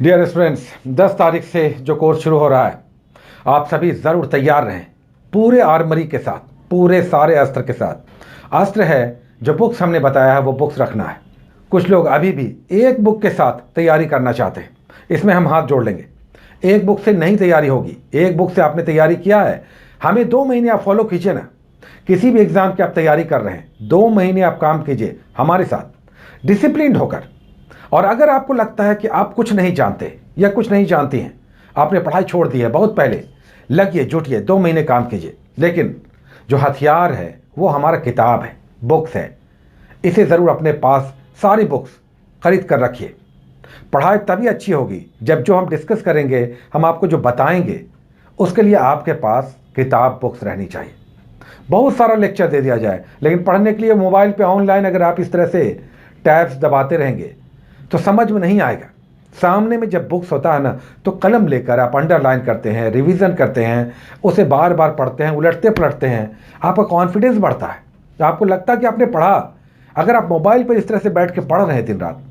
Dear students, 10 तारीख से जो कोर्स शुरू हो रहा है, आप सभी ज़रूर तैयार रहें पूरे आर्मरी के साथ, पूरे सारे अस्त्र के साथ। अस्त्र है जो बुक्स हमने बताया है वो बुक्स रखना है। कुछ लोग अभी भी एक बुक के साथ तैयारी करना चाहते हैं, इसमें हम हाथ जोड़ लेंगे। एक बुक से नहीं तैयारी होगी। एक बुक से आपने तैयारी किया है, हमें 2 महीने आप फॉलो कीजिए ना। किसी भी एग्ज़ाम की आप तैयारी कर रहे हैं, 2 महीने आप काम कीजिए हमारे साथ डिसिप्लिन होकर। और अगर आपको लगता है कि आप कुछ नहीं जानते या कुछ नहीं जानती हैं, आपने पढ़ाई छोड़ दी है बहुत पहले, लगिए जुटिए 2 महीने काम कीजिए। लेकिन जो हथियार है वो हमारा किताब है, बुक्स है। इसे ज़रूर अपने पास सारी बुक्स खरीद कर रखिए। पढ़ाई तभी अच्छी होगी जब जो हम डिस्कस करेंगे, हम आपको जो बताएंगे, उसके लिए आपके पास किताब बुक्स रहनी चाहिए। बहुत सारा लेक्चर दे दिया जाए, लेकिन पढ़ने के लिए मोबाइल पे ऑनलाइन अगर आप इस तरह से टैब्स दबाते रहेंगे तो समझ में नहीं आएगा। सामने में जब बुक्स होता है ना, तो कलम लेकर आप अंडरलाइन करते हैं, रिवीजन करते हैं, उसे बार बार पढ़ते हैं, उलटते पलटते हैं, आपका कॉन्फिडेंस बढ़ता है, आपको लगता है कि आपने पढ़ा। अगर आप मोबाइल पर इस तरह से बैठ के पढ़ रहे हैं दिन रात,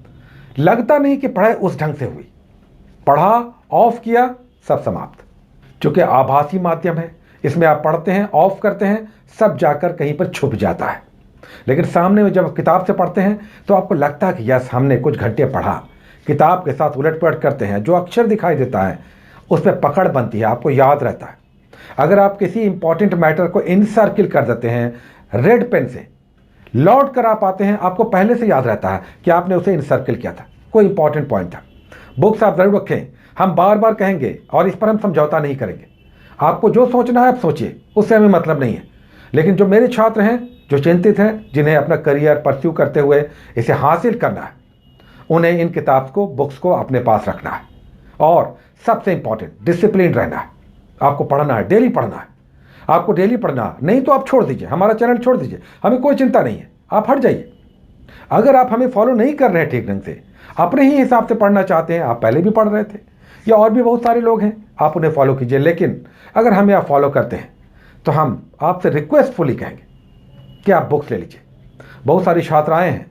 लगता नहीं कि पढ़ाई उस ढंग से हुई। पढ़ा, ऑफ किया, सब समाप्त। चूंकि आभासी माध्यम है, इसमें आप पढ़ते हैं, ऑफ करते हैं, सब जाकर कहीं पर छुप जाता है। लेकिन सामने में जब आप किताब से पढ़ते हैं तो आपको लगता है कि यस, हमने कुछ घंटे पढ़ा। किताब के साथ उलट पलट करते हैं, जो अक्षर दिखाई देता है उस पर पकड़ बनती है, आपको याद रहता है। अगर आप किसी इंपॉर्टेंट मैटर को इनसर्किल कर देते हैं रेड पेन से, लौट कर आप आते हैं, आपको पहले से याद रहता है कि आपने उसे इनसर्किल किया था, कोई इंपॉर्टेंट पॉइंट था। बुक्स आप जरूर रखें। हम बार बार कहेंगे और इस पर हम समझौता नहीं करेंगे। आपको जो सोचना है आप सोचिए, उससे हमें मतलब नहीं है। लेकिन जो मेरे छात्र हैं, जो चिंतित हैं, जिन्हें अपना करियर परस्यू करते हुए इसे हासिल करना है, उन्हें इन किताब को, बुक्स को अपने पास रखना है। और सबसे इंपॉर्टेंट, डिसिप्लिन रहना है। आपको पढ़ना है, डेली पढ़ना है। आपको डेली पढ़ना नहीं तो आप छोड़ दीजिए, हमारा चैनल छोड़ दीजिए, हमें कोई चिंता नहीं है, आप हट जाइए। अगर आप हमें फॉलो नहीं कर रहे हैं ठीक ढंग से, अपने ही हिसाब से पढ़ना चाहते हैं, आप पहले भी पढ़ रहे थे या और भी बहुत सारे लोग हैं, आप उन्हें फॉलो कीजिए। लेकिन अगर हमें आप फॉलो करते हैं तो हम आपसे रिक्वेस्टफुली कहेंगे कि आप बुक्स ले लीजिए। बहुत सारी छात्राएं हैं,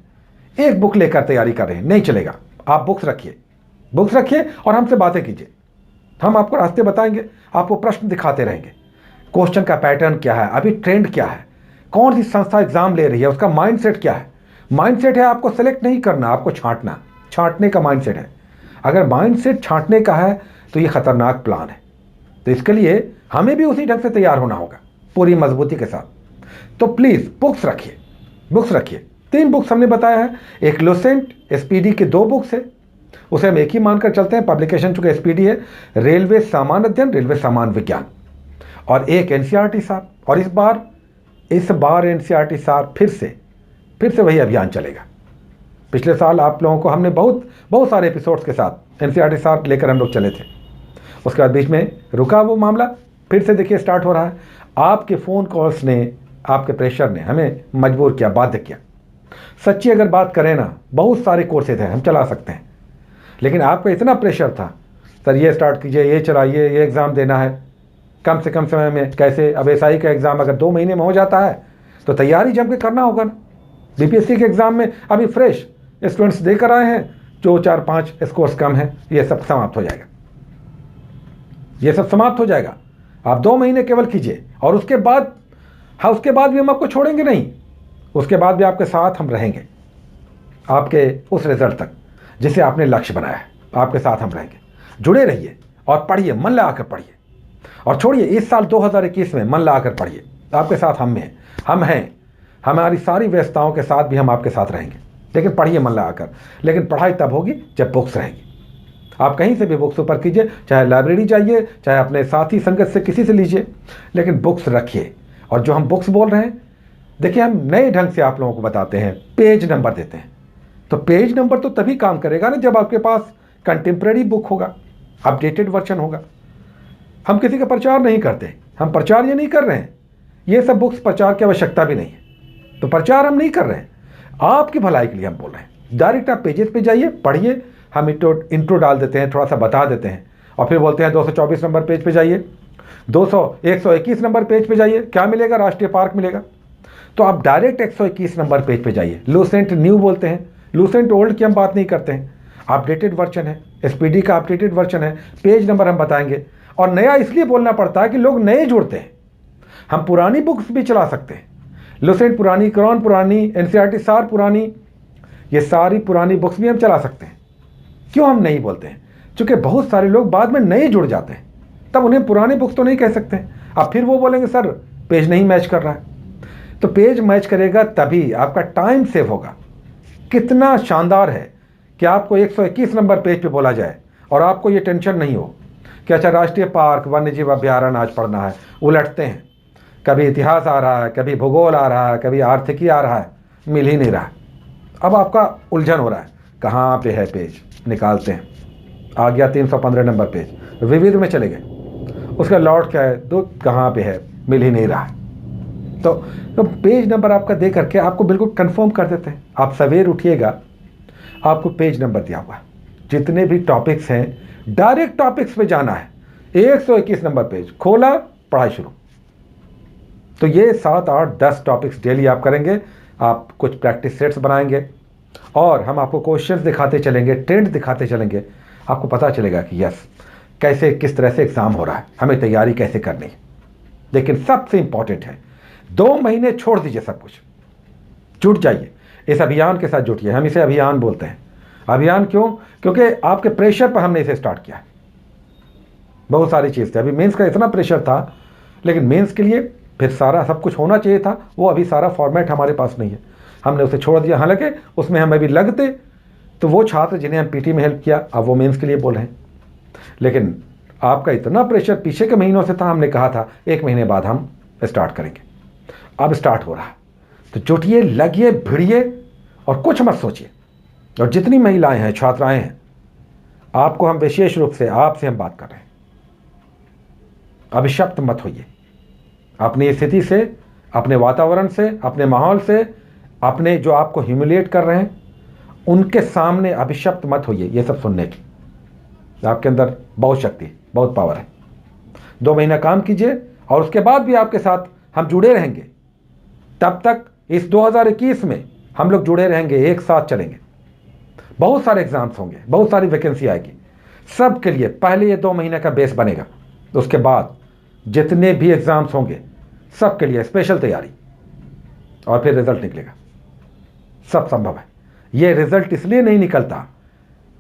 एक बुक लेकर तैयारी कर रहे हैं, नहीं चलेगा। आप बुक्स रखिए, बुक्स रखिए और हमसे बातें कीजिए। हम आपको रास्ते बताएंगे, आपको प्रश्न दिखाते रहेंगे। क्वेश्चन का पैटर्न क्या है, अभी ट्रेंड क्या है, कौन सी संस्था एग्जाम ले रही है, उसका माइंडसेट क्या है। माइंडसेट है आपको सेलेक्ट नहीं करना, आपको छांटना, छांटने का माइंडसेट है। अगर माइंडसेट छांटने का है तो ये खतरनाक प्लान है। तो इसके लिए हमें भी उसी ढंग से तैयार होना होगा, पूरी मजबूती के साथ। तो प्लीज़ बुक्स रखिए, बुक्स रखिए। 3 बुक्स हमने बताया है। एक लुसेंट एसपीडी की 2 बुक्स है, उसे हम एक ही मानकर चलते हैं। पब्लिकेशन चूंकि एसपीडी है, रेलवे सामान अध्ययन, रेलवे सामान विज्ञान। और एक एनसीईआरटी सार। और इस बार एनसीईआरटी सार फिर से वही अभियान चलेगा। पिछले साल आप लोगों को हमने बहुत सारे एपिसोड्स के साथ एनसीईआरटी सार लेकर हम लोग चले थे। उसके बाद बीच में रुका वो मामला, फिर से देखिए स्टार्ट हो रहा है। आपके फ़ोन कॉल्स ने, आपके प्रेशर ने हमें मजबूर किया, बाध्य किया। सच्ची अगर बात करें ना, बहुत सारे कोर्सेज हैं, हम चला सकते हैं। लेकिन आपका इतना प्रेशर था, सर ये स्टार्ट कीजिए, ये चलाइए, ये एग्ज़ाम देना है, कम से कम समय में कैसे। अब एसआई का एग्ज़ाम अगर 2 महीने में हो जाता है तो तैयारी जम के करना होगा ना। बीपीएससी के एग्ज़ाम में अभी फ्रेश स्टूडेंट्स देकर आए हैं, जो 4-5 स्कोर्स कम है, ये सब समाप्त हो जाएगा, ये सब समाप्त हो जाएगा। आप 2 महीने केवल कीजिए और उसके बाद, हाँ, उसके बाद भी हम आपको छोड़ेंगे नहीं। उसके बाद भी आपके साथ हम रहेंगे, आपके उस रिजल्ट तक जिसे आपने लक्ष्य बनाया है, आपके साथ हम रहेंगे। जुड़े रहिए और पढ़िए, मन लगाकर पढ़िए। और छोड़िए, इस साल 2021 में मन लगाकर पढ़िए। आपके साथ हम हैं, हमारी सारी व्यस्तताओं के साथ भी हम आपके साथ रहेंगे। लेकिन पढ़िए मन लगाकर। लेकिन पढ़ाई तब होगी जब बुक्स रहेंगी। आप कहीं से भी बुक्स ऊपर कीजिए, चाहे लाइब्रेरी जाइए, चाहे अपने साथी संगत से किसी से लीजिए, लेकिन बुक्स रखिए। और जो हम बुक्स बोल रहे हैं, देखिए, हम नए ढंग से आप लोगों को बताते हैं, पेज नंबर देते हैं। तो पेज नंबर तो तभी काम करेगा ना जब आपके पास कंटेम्प्रेरी बुक होगा, अपडेटेड वर्जन होगा। हम किसी का प्रचार नहीं करते, हम प्रचार ये नहीं कर रहे हैं, ये सब बुक्स प्रचार की आवश्यकता भी नहीं है, तो प्रचार हम नहीं कर रहे हैं, आपकी भलाई के लिए हम बोल रहे हैं। डायरेक्ट आप पेजेस पे जाइए, पढ़िए। हम इंट्रो डाल देते हैं, थोड़ा सा बता देते हैं, और फिर बोलते हैं 224 नंबर पेज पे जाइए, 121 नंबर पेज पे जाइए, क्या मिलेगा? राष्ट्रीय पार्क मिलेगा। तो आप डायरेक्ट 121 नंबर पेज पे जाइए। लूसेंट न्यू बोलते हैं, लूसेंट ओल्ड की हम बात नहीं करते हैं। अपडेटेड वर्जन है, एसपीडी का अपडेटेड वर्जन है, पेज नंबर हम बताएंगे। और नया इसलिए बोलना पड़ता है कि लोग नए जुड़ते हैं। हम पुरानी बुक्स भी चला सकते हैं, लुसेंट पुरानी, क्रॉन पुरानी, एनसीईआरटी सार पुरानी, ये सारी पुरानी बुक्स भी हम चला सकते हैं। क्यों हम नहीं बोलते हैं? क्योंकि बहुत सारे लोग बाद में नए जुड़ जाते हैं, तब उन्हें पुरानी बुक्स तो नहीं कह सकते हैं। अब फिर वो बोलेंगे सर पेज नहीं मैच कर रहा है। तो पेज मैच करेगा तभी आपका टाइम सेव होगा। कितना शानदार है कि आपको 121 नंबर पेज पे बोला जाए और आपको ये टेंशन नहीं हो कि अच्छा राष्ट्रीय पार्क, वन्य जीव अभ्यारण्य आज पढ़ना है। उलटते हैं, कभी इतिहास आ रहा है, कभी भूगोल आ रहा है, कभी आर्थिकी आ रहा है, मिल ही नहीं रहा है। अब आपका उलझन हो रहा है, कहाँ पे है पेज, निकालते हैं, आ गया 315 नंबर पेज, विविध में चले गए, उसका लॉट क्या है, दो कहाँ पे है, मिल ही नहीं रहा है। तो पेज नंबर आपका दे करके आपको बिल्कुल कंफर्म कर देते हैं। आप सवेर उठिएगा, आपको पेज नंबर दिया हुआ है, जितने भी टॉपिक्स हैं डायरेक्ट टॉपिक्स पे जाना है। 121 नंबर पेज खोला, पढ़ाई शुरू। तो ये 7, 8, 10 टॉपिक्स डेली आप करेंगे। आप कुछ प्रैक्टिस सेट्स बनाएंगे और हम आपको क्वेश्चंस दिखाते चलेंगे, ट्रेंड दिखाते चलेंगे। आपको पता चलेगा कि यस कैसे, किस तरह से एग्ज़ाम हो रहा है, हमें तैयारी कैसे करनी है। लेकिन सबसे इंपॉर्टेंट है 2 महीने छोड़ दीजिए सब कुछ, जुट जाइए, इस अभियान के साथ जुटिए। हम इसे अभियान बोलते हैं। अभियान क्यों? क्योंकि आपके प्रेशर पर हमने इसे स्टार्ट किया। बहुत सारी चीज़ थी, अभी मेंस का इतना प्रेशर था, लेकिन मेंस के लिए फिर सारा सब कुछ होना चाहिए था, वो अभी सारा फॉर्मेट हमारे पास नहीं है, हमने उसे छोड़ दिया। हालांकि उसमें हम अभी लगते तो वो छात्र जिन्हें हम पीटी में हेल्प किया अब वो मेंस के लिए बोल रहे हैं। लेकिन आपका इतना प्रेशर पीछे के महीनों से था, हमने कहा था 1 महीने बाद हम स्टार्ट करेंगे। अब स्टार्ट हो रहा है, तो जुटिए, लगिए, भिड़िए और कुछ मत सोचिए। और जितनी महिलाएं हैं, छात्राएं हैं, आपको हम विशेष रूप से आपसे हम बात कर रहे हैं, अभिशप्त मत होइए। अपनी स्थिति से, अपने वातावरण से, अपने माहौल से, अपने जो आपको ह्यूमिलिएट कर रहे हैं उनके सामने अभिशप्त मत होइए। ये सब सुनने की आपके अंदर बहुत शक्ति, बहुत पावर है। 2 महीना काम कीजिए और उसके बाद भी आपके साथ हम जुड़े रहेंगे। तब तक इस 2021 में हम लोग जुड़े रहेंगे, एक साथ चलेंगे। बहुत सारे एग्जाम्स होंगे, बहुत सारी वैकेंसी आएगी, सब के लिए पहले ये 2 महीने का बेस बनेगा। उसके बाद जितने भी एग्जाम्स होंगे सब के लिए स्पेशल तैयारी, और फिर रिजल्ट निकलेगा। सब संभव है। ये रिजल्ट इसलिए नहीं निकलता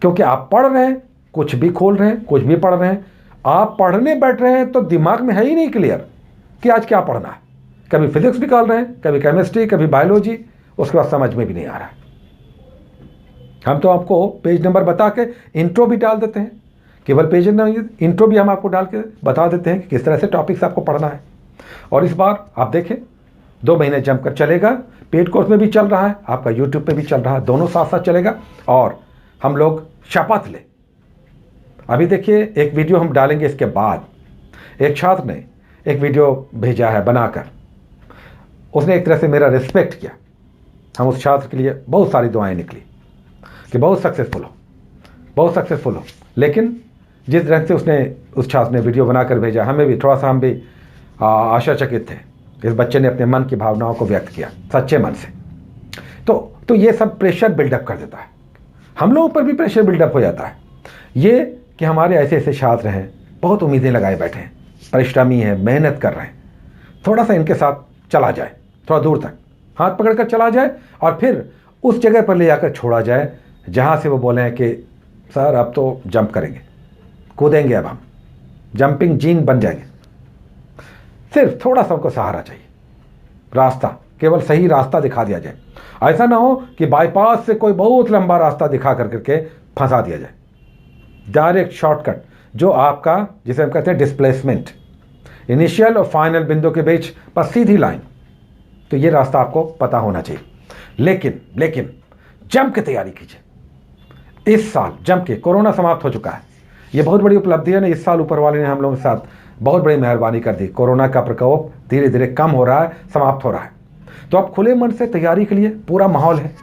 क्योंकि आप पढ़ रहे हैं, कुछ भी खोल रहे हैं, कुछ भी पढ़ रहे हैं। आप पढ़ने बैठ रहे हैं तो दिमाग में है ही नहीं क्लियर कि आज क्या पढ़ना है। कभी फिजिक्स निकाल रहे हैं, कभी केमिस्ट्री, कभी बायोलॉजी, उसके बाद समझ में भी नहीं आ रहा है। हम तो आपको पेज नंबर बता के इंट्रो भी डाल देते हैं, केवल पेज नंबर, इंट्रो भी हम आपको डाल के बता देते हैं कि किस तरह से टॉपिक्स आपको पढ़ना है। और इस बार आप देखें 2 महीने जमकर चलेगा। पेड कोर्स में भी चल रहा है, आपका यूट्यूब पे भी चल रहा है, दोनों साथ साथ चलेगा। और हम लोग शपथ ले, अभी देखिए एक वीडियो हम डालेंगे इसके बाद। एक छात्र ने एक वीडियो भेजा है बनाकर, उसने एक तरह से मेरा रिस्पेक्ट किया। हम उस छात्र के लिए बहुत सारी दुआएं निकली कि बहुत सक्सेसफुल हो, बहुत सक्सेसफुल हो। लेकिन जिस तरह से उसने, उस छात्र ने वीडियो बनाकर भेजा, हमें भी थोड़ा सा, हम भी आशाचकित थे। इस बच्चे ने अपने मन की भावनाओं को व्यक्त किया सच्चे मन से। तो ये सब प्रेशर बिल्डअप कर देता है, हम लोगों पर भी प्रेशर बिल्डअप हो जाता है। ये कि हमारे ऐसे ऐसे छात्र हैं, बहुत उम्मीदें लगाए बैठे हैं, परिश्रमी हैं, मेहनत कर रहे हैं, थोड़ा सा इनके साथ चला जाए, थोड़ा दूर तक हाथ पकड़कर चला जाए और फिर उस जगह पर ले जाकर छोड़ा जाए जहाँ से वो बोलें कि सर अब तो जंप करेंगे, कूदेंगे, अब हम जंपिंग जीन बन जाएंगे। सिर्फ थोड़ा सा उनको सहारा चाहिए, रास्ता, केवल सही रास्ता दिखा दिया जाए। ऐसा ना हो कि बाईपास से कोई बहुत लंबा रास्ता दिखा करके फंसा दिया जाए। डायरेक्ट शॉर्टकट, जो आपका, जिसे हम कहते हैं डिस्प्लेसमेंट, इनिशियल और फाइनल बिंदु के बीच बस सीधी लाइन, तो ये रास्ता आपको पता होना चाहिए। लेकिन जम के तैयारी कीजिए। इस साल जम के, कोरोना समाप्त हो चुका है, ये बहुत बड़ी उपलब्धि है ना। इस साल ऊपर वाले ने हम लोगों के साथ बहुत बड़ी मेहरबानी कर दी। कोरोना का प्रकोप धीरे धीरे कम हो रहा है, समाप्त हो रहा है। तो आप खुले मन से तैयारी के लिए, पूरा माहौल है,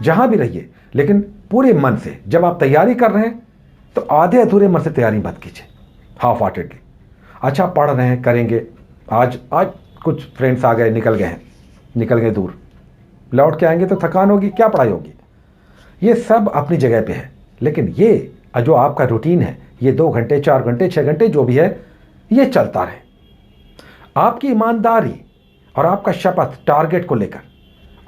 जहां भी रहिए, लेकिन पूरे मन से जब आप तैयारी कर रहे हैं तो आधे अधूरे मन से तैयारी मत कीजिए, हाफ हार्टेडली। अच्छा पढ़ रहे हैं, करेंगे। आज कुछ फ्रेंड्स आ गए, निकल गए दूर, लौट के आएंगे तो थकान होगी, क्या पढ़ाई होगी। ये सब अपनी जगह पे है, लेकिन ये जो आपका रूटीन है, ये 2 घंटे 4 घंटे 6 घंटे जो भी है, ये चलता रहे। आपकी ईमानदारी और आपका शपथ टारगेट को लेकर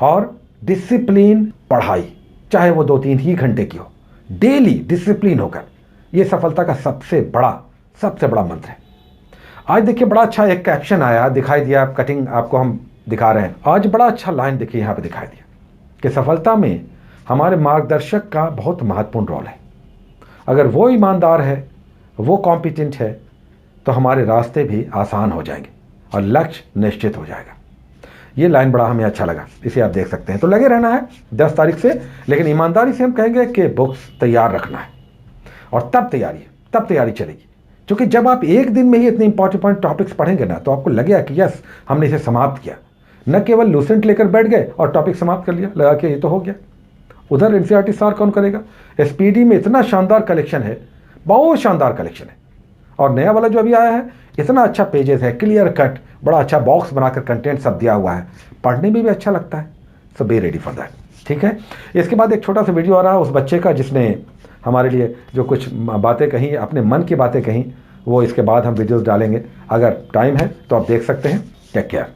और डिसिप्लिन पढ़ाई, चाहे वो 2-3 ही घंटे की हो, डेली डिसिप्लिन होकर, ये सफलता का सबसे बड़ा मंत्र है। आज देखिए बड़ा अच्छा एक कैप्शन आया, दिखाई दिया, कटिंग आपको हम दिखा रहे हैं। आज बड़ा अच्छा लाइन देखिए यहाँ पे दिखाई दिया कि सफलता में हमारे मार्गदर्शक का बहुत महत्वपूर्ण रोल है। अगर वो ईमानदार है, वो कॉम्पिटेंट है, तो हमारे रास्ते भी आसान हो जाएंगे और लक्ष्य निश्चित हो जाएगा। ये लाइन बड़ा हमें अच्छा लगा, इसे आप देख सकते हैं। तो लगे रहना है 10 तारीख से, लेकिन ईमानदारी से हम कहेंगे कि बुक्स तैयार रखना है और तब तैयारी चलेगी। क्योंकि जब आप एक दिन में ही इतने इंपॉर्टेंट टॉपिक्स पढ़ेंगे ना, तो आपको लगेगा कि यस हमने इसे समाप्त किया, न केवल लूसेंट लेकर बैठ गए और टॉपिक समाप्त कर लिया, लगा कि ये तो हो गया। उधर एनसीईआरटी सार कौन करेगा? एसपीडी में इतना शानदार कलेक्शन है, बहुत शानदार कलेक्शन है, और नया वाला जो अभी आया है इतना अच्छा पेजेस है, क्लियर कट, बड़ा अच्छा बॉक्स बनाकर कंटेंट सब दिया हुआ है, पढ़ने में भी अच्छा लगता है। सो बी रेडी फॉर दैट, ठीक है। इसके बाद एक छोटा सा वीडियो आ रहा है उस बच्चे का जिसने हमारे लिए जो कुछ बातें कही, अपने मन की बातें कही, वो इसके बाद हम वीडियोस डालेंगे। अगर टाइम है तो आप देख सकते हैं। Take care.